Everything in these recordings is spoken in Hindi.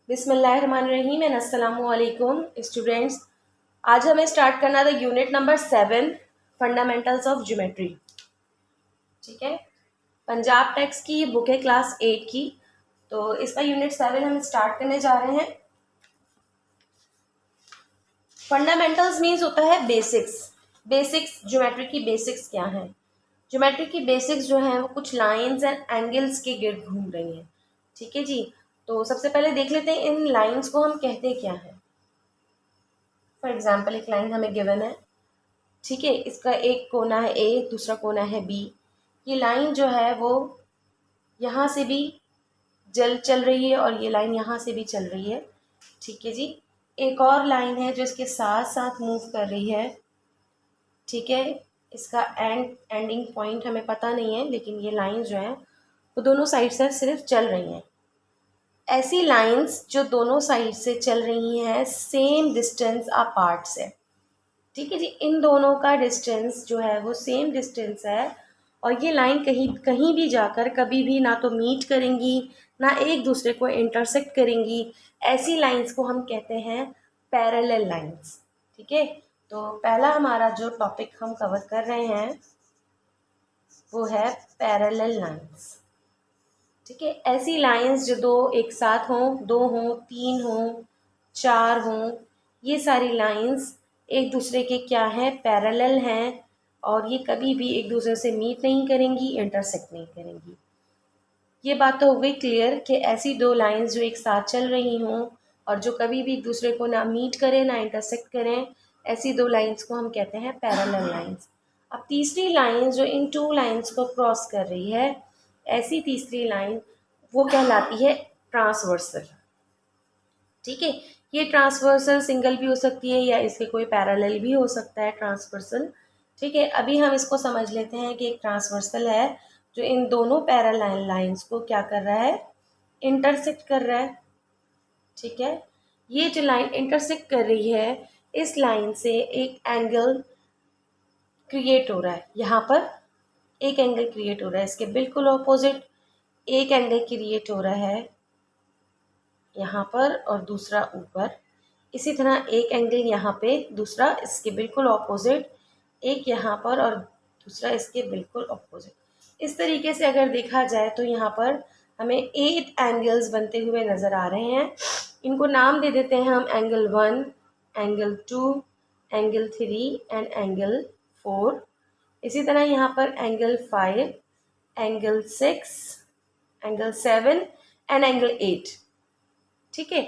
बिस्मिल्लाहिर्रहमानिर्रहीम एंड अस्सलामुअलैकुम स्टूडेंट्स। आज हमें स्टार्ट करना था unit number 7 fundamentals of geometry. ठीक है, पंजाब टेक्स्ट की बुक है क्लास 8 की। तो इसका यूनिट 7 हम स्टार्ट करने जा रहे हैं। फंडामेंटल्स मीन्स होता है बेसिक्स। बेसिक्स ज्योमेट्री की बेसिक्स क्या है? ज्योमेट्री की बेसिक्स जो है वो कुछ लाइंस एंड एंगल्स के गिर्द घूम रही हैं। ठीक है जी, तो सबसे पहले देख लेते हैं इन लाइंस को हम कहते क्या है। फॉर एग्जाम्पल एक लाइन हमें गिवन है, ठीक है, इसका एक कोना है ए, दूसरा कोना है बी। ये लाइन जो है वो यहाँ से भी चल रही है और ये लाइन यहाँ से भी चल रही है। ठीक है जी, एक और लाइन है जो इसके साथ साथ मूव कर रही है। ठीक है, इसका एंडिंग पॉइंट हमें पता नहीं है, लेकिन ये लाइन जो है वो दोनों साइड से सिर्फ चल रही हैं। ऐसी लाइंस जो दोनों साइड से चल रही हैं सेम डिस्टेंस अपार्ट से। ठीक है जी, इन दोनों का डिस्टेंस जो है वो सेम डिस्टेंस है और ये लाइन कहीं कहीं भी जाकर कभी भी ना तो मीट करेंगी ना एक दूसरे को इंटरसेक्ट करेंगी। ऐसी लाइंस को हम कहते हैं पैरेलल लाइंस। ठीक है, तो पहला हमारा जो टॉपिक हम कवर कर रहे हैं वो है पैरेलल लाइंस। ठीक है, ऐसी लाइंस जो दो एक साथ हों, दो हों, तीन हों, चार हों, ये सारी लाइंस एक दूसरे के क्या हैं, पैरेलल हैं और ये कभी भी एक दूसरे से मीट नहीं करेंगी, इंटरसेक्ट नहीं करेंगी। ये बात तो हो गई क्लियर कि ऐसी दो लाइंस जो एक साथ चल रही हों और जो कभी भी एक दूसरे को ना मीट करें ना इंटरसेक्ट करें, ऐसी दो लाइंस को हम कहते हैं पैरेलल लाइंस। अब तीसरी लाइन जो इन टू लाइंस को क्रॉस कर रही है, ऐसी तीसरी लाइन वो कहलाती है ट्रांसवर्सल। ठीक है, ये ट्रांसवर्सल सिंगल भी हो सकती है या इसके कोई पैरेलल भी हो सकता है ट्रांसवर्सल। ठीक है, अभी हम इसको समझ लेते हैं कि एक ट्रांसवर्सल है जो इन दोनों पैरेलल लाइंस को क्या कर रहा है, इंटरसेक्ट कर रहा है। ठीक है, ये जो लाइन इंटरसेक्ट कर रही है इस लाइन से एक एंगल क्रिएट हो रहा है। यहाँ पर एक एंगल क्रिएट हो रहा है, इसके बिल्कुल ऑपोजिट एक एंगल क्रिएट हो रहा है यहाँ पर और दूसरा ऊपर। इसी तरह एक एंगल यहाँ पे, दूसरा इसके बिल्कुल ऑपोजिट, एक यहाँ पर और दूसरा इसके बिल्कुल ऑपोजिट। इस तरीके से अगर देखा जाए तो यहाँ पर हमें 8 एंगल्स बनते हुए नज़र आ रहे हैं। इनको नाम दे देते हैं हम angle 1, angle 2, angle 3 and angle 4। इसी तरह यहाँ पर angle 5, angle 6, angle 7 and angle 8। ठीक है,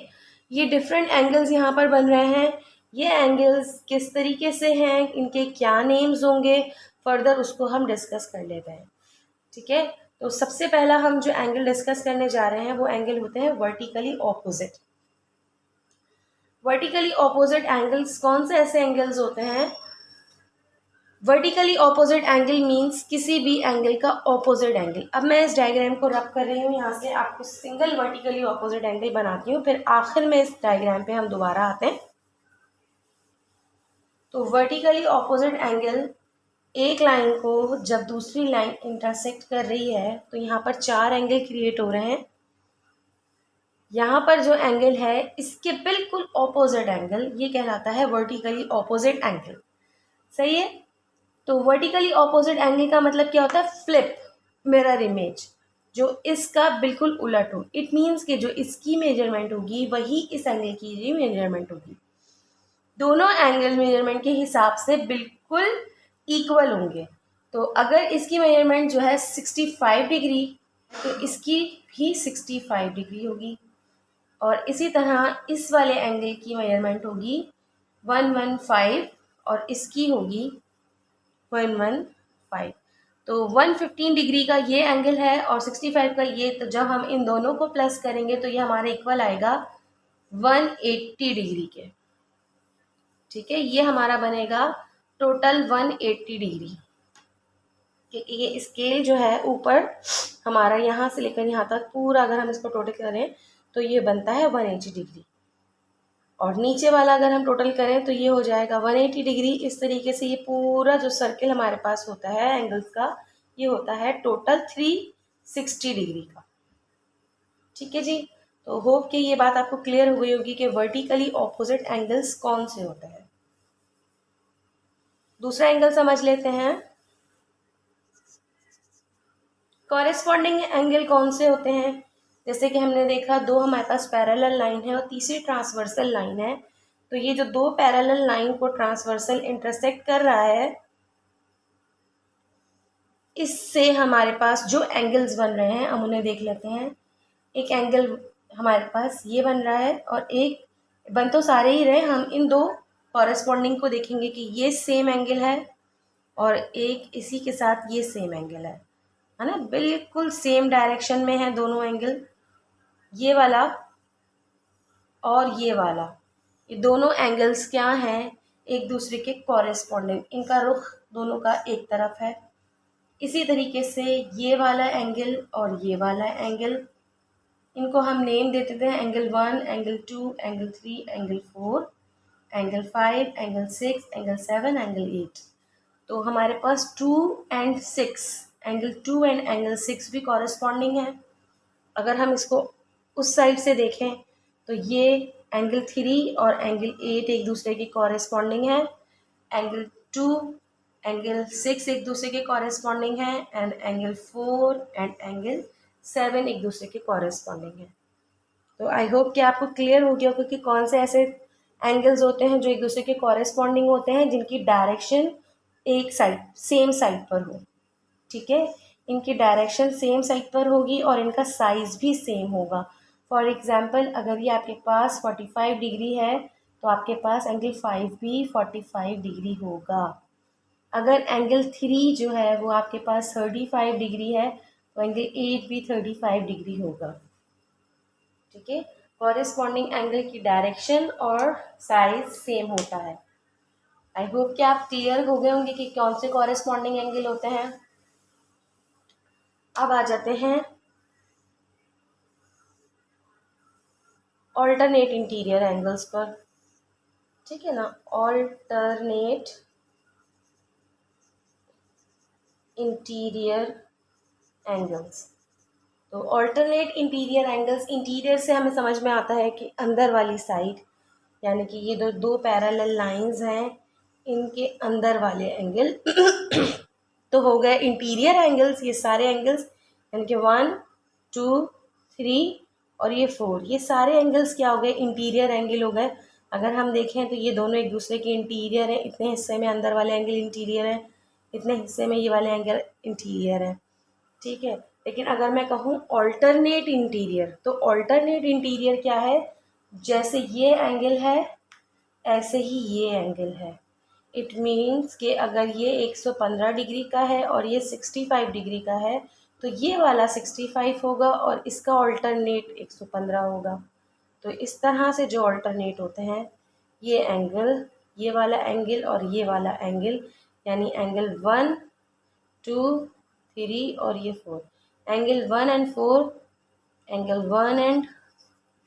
ये डिफरेंट एंगल्स यहाँ पर बन रहे हैं। ये एंगल्स किस तरीके से हैं, इनके क्या नेम्स होंगे, फर्दर उसको हम डिस्कस कर लेते हैं। ठीक है, तो सबसे पहला हम जो एंगल डिस्कस करने जा रहे हैं वो एंगल होते हैं vertically opposite. Vertically opposite angles कौन से ऐसे एंगल्स होते हैं? वर्टिकली ऑपोजिट एंगल मीन्स किसी भी एंगल का ऑपोजिट एंगल। अब मैं इस डायग्राम को रब कर रही हूँ, यहाँ से आपको सिंगल वर्टिकली ऑपोजिट एंगल बनाती हूँ, फिर आखिर में इस डायग्राम पे हम दोबारा आते हैं। तो वर्टिकली ऑपोजिट एंगल, एक लाइन को जब दूसरी लाइन इंटरसेक्ट कर रही है तो यहाँ पर 4 एंगल क्रिएट हो रहे हैं। यहाँ पर जो एंगल है इसके बिल्कुल ऑपोजिट एंगल, ये कहलाता है वर्टिकली ऑपोजिट एंगल। सही है, तो वर्टिकली ऑपोजिट एंगल का मतलब क्या होता है? फ्लिप मिरर इमेज, जो इसका बिल्कुल उलट हो। इट मीन्स कि जो इसकी मेजरमेंट होगी वही इस एंगल की भी मेजरमेंट होगी। दोनों एंगल मेजरमेंट के हिसाब से बिल्कुल इक्वल होंगे। तो अगर इसकी मेजरमेंट जो है 65 डिग्री तो इसकी भी 65 डिग्री होगी और इसी तरह इस वाले एंगल की मेजरमेंट होगी 115 और इसकी होगी 115। तो 115 डिग्री का ये एंगल है और 65 का ये, तो जब हम इन दोनों को प्लस करेंगे तो ये हमारे इक्वल आएगा 180 डिग्री के। ठीक है, ये हमारा बनेगा टोटल 180 डिग्री। ये स्केल जो है ऊपर हमारा यहाँ से लेकर यहाँ तक पूरा अगर हम इसको टोटल करें तो ये बनता है 180 डिग्री और नीचे वाला अगर हम टोटल करें तो ये हो जाएगा 180 डिग्री। इस तरीके से ये पूरा जो सर्किल हमारे पास होता है एंगल्स का, ये होता है टोटल 360 डिग्री का। ठीक है जी, तो होप कि ये बात आपको क्लियर हो गई होगी कि वर्टिकली ऑपोजिट एंगल्स कौन से होते हैं। दूसरा एंगल समझ लेते हैं। कॉरेस्पॉन्डिंग एंगल कौन से होते हैं? जैसे कि हमने देखा दो हमारे पास पैरेलल लाइन है और तीसरी ट्रांसवर्सल लाइन है। तो ये जो दो पैरेलल लाइन को ट्रांसवर्सल इंटरसेक्ट कर रहा है, इससे हमारे पास जो एंगल्स बन रहे हैं हम उन्हें देख लेते हैं। एक एंगल हमारे पास ये बन रहा है और एक बन तो सारे ही रहे, हम इन दो कॉरेस्पॉन्डिंग को देखेंगे कि ये सेम एंगल है और एक इसी के साथ ये सेम एंगल है ना, बिल्कुल सेम डायरेक्शन में है दोनों एंगल, ये वाला और ये वाला। ये दोनों एंगल्स क्या हैं? एक दूसरे के कॉरेस्पॉन्डिंग, इनका रुख दोनों का एक तरफ है। इसी तरीके से ये वाला एंगल और ये वाला एंगल, इनको हम नेम देते थे angle 1, angle 2, angle 3, angle 4, angle 5, angle 6, angle 7, angle 8। तो हमारे पास 2 एंड 6, एंगल 2 एंड एंगल 6 भी कॉरेस्पॉन्डिंग है। अगर हम इसको उस साइड से देखें तो ये एंगल 3 और एंगल 8 एक दूसरे की कॉरेस्पॉन्डिंग है, एंगल 2 एंगल 6 एक दूसरे के कॉरेस्पॉन्डिंग है, एंड एंगल 4 एंड एंगल 7 एक दूसरे के कॉरेस्पॉन्डिंग है। तो आई होप कि आपको क्लियर हो गया होगा कि कौन से ऐसे एंगल्स होते हैं जो एक दूसरे के कॉरेस्पॉन्डिंग होते हैं, जिनकी डायरेक्शन एक साइड सेम साइड पर हो। ठीक है, इनकी डायरेक्शन सेम साइड पर होगी और इनका साइज भी सेम होगा। फॉर एग्जांपल अगर ये आपके पास 45 डिग्री है तो आपके पास एंगल 5 भी 45 डिग्री होगा। अगर एंगल 3 जो है वो आपके पास 35 डिग्री है तो एंगल 8 भी 35 डिग्री होगा। ठीक है, कॉरेस्पॉन्डिंग एंगल की डायरेक्शन और साइज सेम होता है। आई होप कि आप क्लियर हो गए होंगे कि कौन से कॉरेस्पॉन्डिंग एंगल होते हैं। अब आ जाते हैं ऑल्टरनेट इंटीरियर एंगल्स पर। ठीक है ना, ऑल्टरनेट इंटीरियर एंगल्स। तो ऑल्टरनेट इंटीरियर एंगल्स, इंटीरियर से हमें समझ में आता है कि अंदर वाली साइड, यानी कि ये दो दो पैरेलल लाइंस हैं, इनके अंदर वाले एंगल तो हो गए इंटीरियर एंगल्स। ये सारे एंगल्स यानी कि 1, 2, 3 और ये 4, ये सारे एंगल्स क्या हो गए? इंटीरियर एंगल हो गए। अगर हम देखें तो ये दोनों एक दूसरे के इंटीरियर हैं, इतने हिस्से में अंदर वाले एंगल इंटीरियर है, इतने हिस्से में ये वाले एंगल इंटीरियर है। ठीक है, लेकिन अगर मैं कहूँ ऑल्टरनेट इंटीरियर, तो ऑल्टरनेट इंटीरियर क्या है? जैसे ये एंगल है ऐसे ही ये एंगल है। इट मीन्स कि अगर ये 115 डिग्री का है और ये 65 डिग्री का है तो ये वाला 65 होगा और इसका ऑल्टरनेट 115 होगा। तो इस तरह से जो ऑल्टरनेट होते हैं ये एंगल, ये वाला एंगल और ये वाला एंगल, यानी एंगल 1, 2, 3 और ये 4, angle 1 and 4, angle 1 and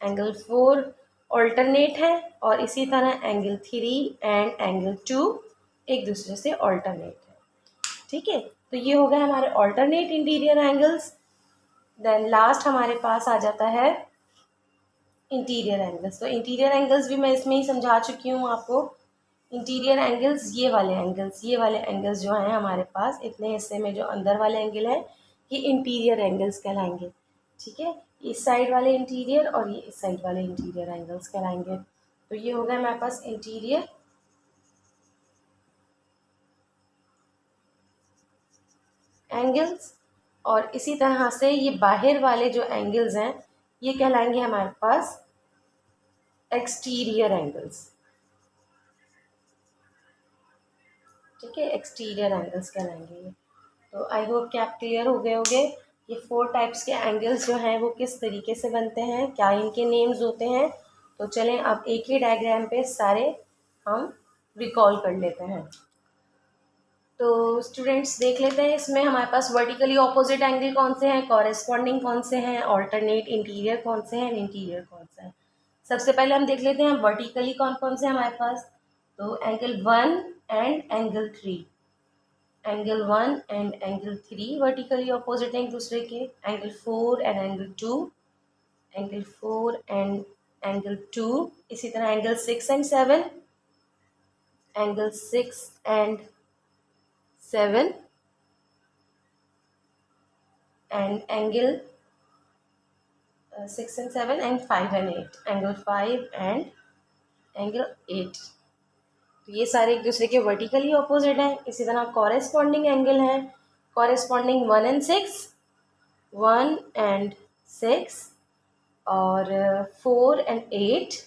angle 4 alternate है और इसी तरह एंगल 3 एंड एंगल 2 एक दूसरे से ऑल्टरनेट है। ठीक है, तो ये हो गए हमारे alternate interior angles. Then last हमारे पास आ जाता है इंटीरियर एंगल्स। तो इंटीरियर एंगल्स भी मैं इसमें ही समझा चुकी हूँ आपको। इंटीरियर एंगल्स, ये वाले एंगल्स, ये वाले एंगल्स जो हैं हमारे पास इतने हिस्से में जो अंदर वाले एंगल है ये इंटीरियर एंगल्स कहलाएंगे। ठीक है, इस साइड वाले इंटीरियर और ये इस साइड वाले इंटीरियर एंगल्स कहलाएंगे। तो ये हो गया हमारे पास इंटीरियर एंगल्स, और इसी तरह से ये बाहर वाले जो एंगल्स हैं ये कहलाएंगे हमारे पास एक्सटीरियर एंगल्स। ठीक है, एक्सटीरियर एंगल्स कहलाएंगे ये। तो आई होप कि आप क्लियर हो गए होंगे ये 4 टाइप्स के एंगल्स जो हैं वो किस तरीके से बनते हैं, क्या इनके नेम्स होते हैं। तो चलें अब एक ही डायग्राम पे सारे हम रिकॉल कर लेते हैं। तो स्टूडेंट्स देख लेते हैं इसमें हमारे पास वर्टिकली ऑपोजिट एंगल कौन से हैं, कॉरेस्पॉन्डिंग कौन से हैं, ऑल्टरनेट इंटीरियर कौन से हैं, इंटीरियर कौन से हैं। सबसे पहले हम देख लेते हैं वर्टिकली कौन कौन से हमारे पास। तो angle 1 and angle 3, angle 1 and angle 3 vertically opposite हैं एक दूसरे के, angle 4 and angle 2, angle 4 and angle 2, इसी तरह angle 6 and 7, angle 6 and 7 and angle 6 and 7 and 5 and 8, angle 5 and angle 8। तो ये सारे एक दूसरे के वर्टिकली ऑपोजिट हैं। इसी तरह कॉरेस्पॉन्डिंग एंगल हैं, कॉरेस्पॉन्डिंग 1 एंड 6, 1 एंड 6 और 4 एंड 8,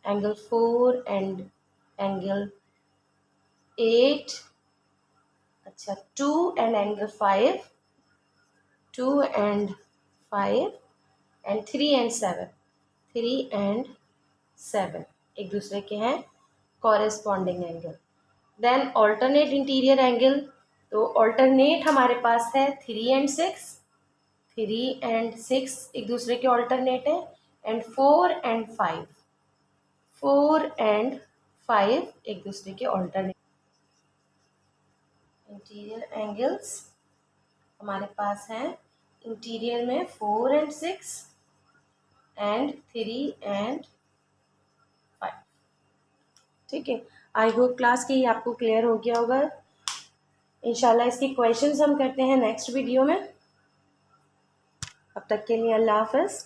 एंगल 4 एंड एंगल 8, अच्छा 2 and angle 5, 2 and 5 and 3 and 7, 3 and 7 एक दूसरे के हैं corresponding angle. Then alternate interior angle, तो ऑल्टरनेट हमारे पास है 3 एंड 6, 3 एंड 6 एक दूसरे के ऑल्टरनेट है, एंड 4 एंड 5, 4 एंड 5 एक दूसरे के ऑल्टरनेट। इंटीरियर एंगल्स हमारे पास हैं इंटीरियर में 4 एंड 6 एंड 3 एंड 5। ठीक है, आई होप क्लास की आपको क्लियर हो गया होगा। इंशाल्लाह इसकी क्वेश्चंस हम करते हैं नेक्स्ट वीडियो में। अब तक के लिए अल्लाह हाफ़िज़।